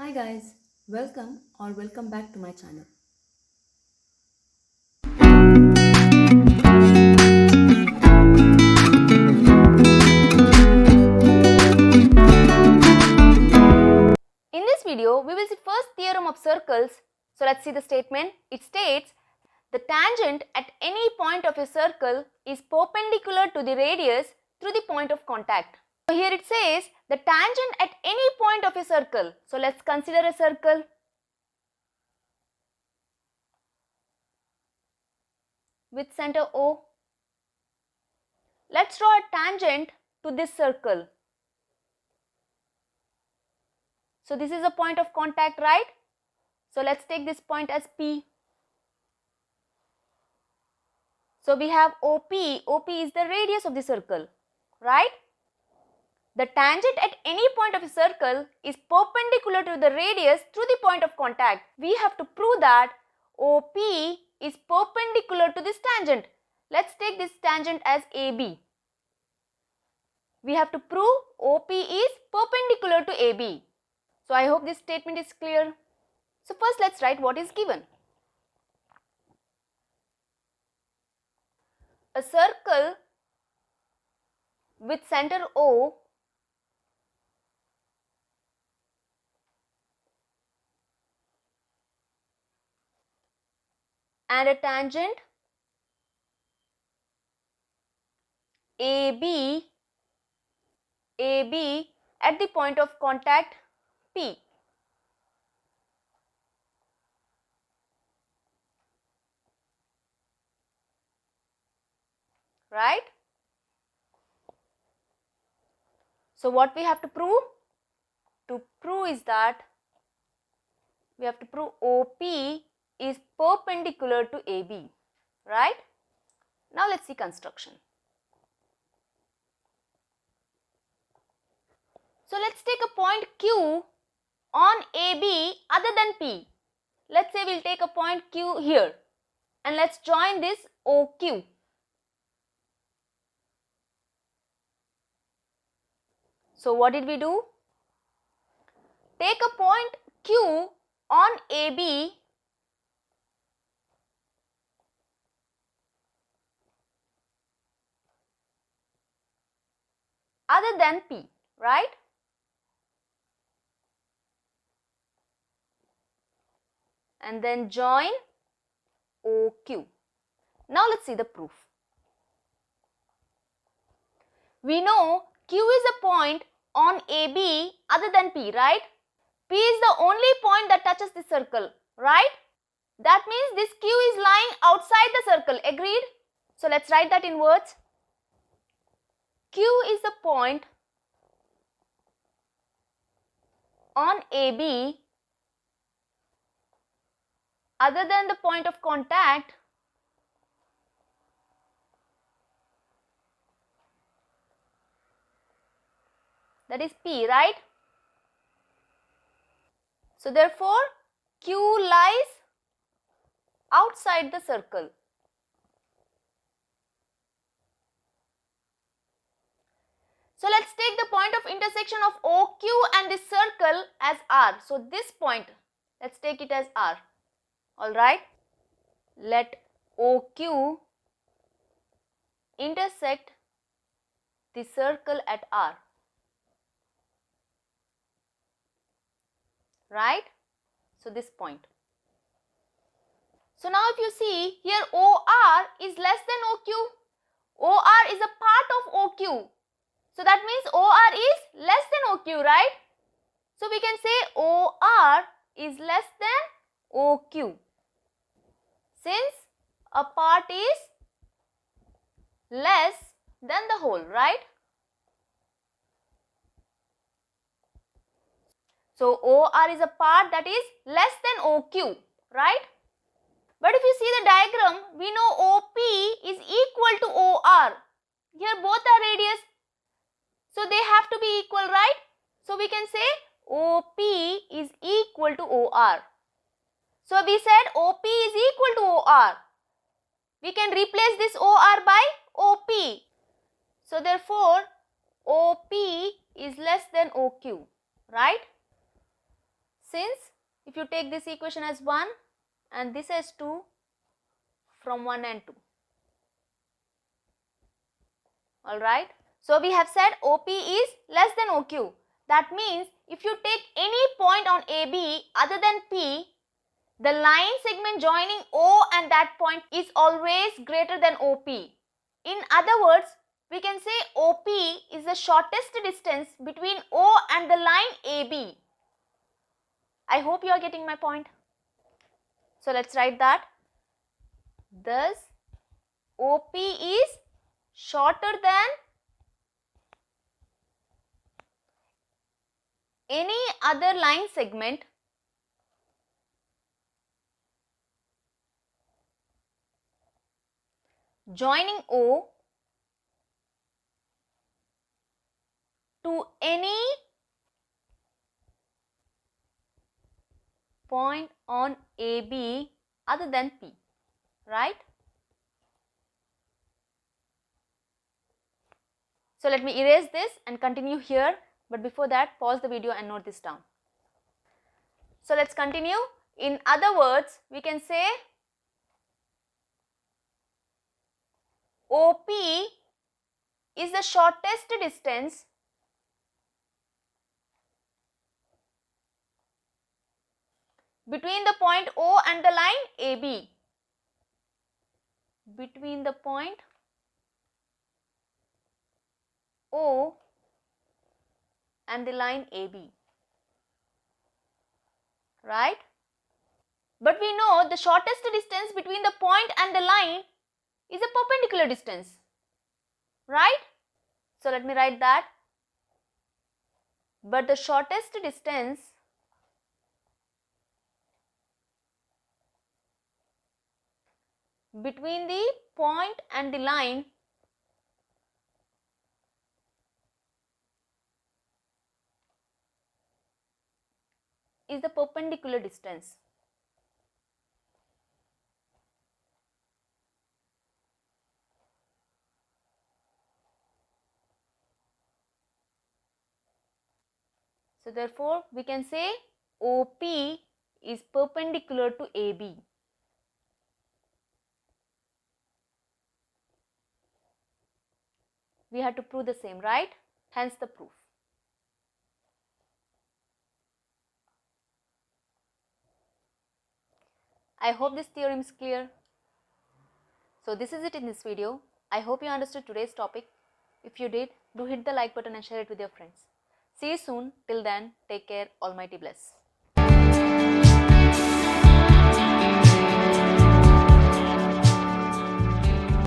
Hi guys, welcome back to my channel. In this video, we will see first theorem of circles. So let's see the statement. It states the tangent at any point of a circle is perpendicular to the radius through the point of contact. So here it says the tangent at any point of a circle. So let's consider a circle. With center O. Let's draw a tangent to this circle. So this is a point of contact, right? So let's take this point as P. So we have OP. OP is the radius of the circle, right? The tangent at any point of a circle is perpendicular to the radius through the point of contact. We have to prove that OP is perpendicular to this tangent. Let's take this tangent as AB. We have to prove OP is perpendicular to AB. So I hope this statement is clear. So first let's write what is given. A circle with center O and a tangent AB at the point of contact P. Right? So what we have to prove? To prove is that we have to prove OP is perpendicular to AB. Right? Now let's see construction. So let's take a point Q on AB other than P. Let's say we'll take a point Q here and let's join this OQ. So what did we do? Take a point Q on AB other than P, right? And then join OQ. Now let's see the proof. We know Q is a point on AB other than P, right? P is the only point that touches the circle, right? That means this Q is lying outside the circle, agreed? So let's write that in words. Q is the point on AB other than the point of contact that is P, right? So therefore, Q lies outside the circle. So let's take the point of intersection of OQ and this circle as R. So this point, let's take it as R. Alright. Let OQ intersect the circle at R. Right? So this point. So now if you see here OR is less than OQ. OR is a part of OQ. So that means OR is less than OQ, right? So we can say OR is less than OQ. Since a part is less than the whole, right? So OR is a part that is less than OQ, right? But if you see the diagram, we know OP is equal to OR. Here both are radius. So they have to be equal, right? So we can say OP is equal to OR. So we said OP is equal to OR. We can replace this OR by OP. So therefore, OP is less than OQ, right? Since if you take this equation as 1 and this as 2, from 1 and 2. Alright. So we have said OP is less than OQ. That means if you take any point on AB other than P, the line segment joining O and that point is always greater than OP. In other words, we can say OP is the shortest distance between O and the line AB. I hope you are getting my point. So let's write that. Thus, OP is shorter than any other line segment joining O to any point on AB other than P, right? So let me erase this and continue here, but before that pause the video and note this down. So let's continue. In other words, we can say OP is the shortest distance between the point O and the line AB. Between the point O and the line AB, right? But we know the shortest distance between the point and the line is a perpendicular distance, right? So let me write that. But the shortest distance between the point and the line is the perpendicular distance. So therefore, we can say OP is perpendicular to AB. We have to prove the same, right? Hence the proof. I hope this theorem is clear. So this is it in this video. I hope you understood today's topic. If you did, do hit the like button and share it with your friends. See you soon. Till then, take care. Almighty bless.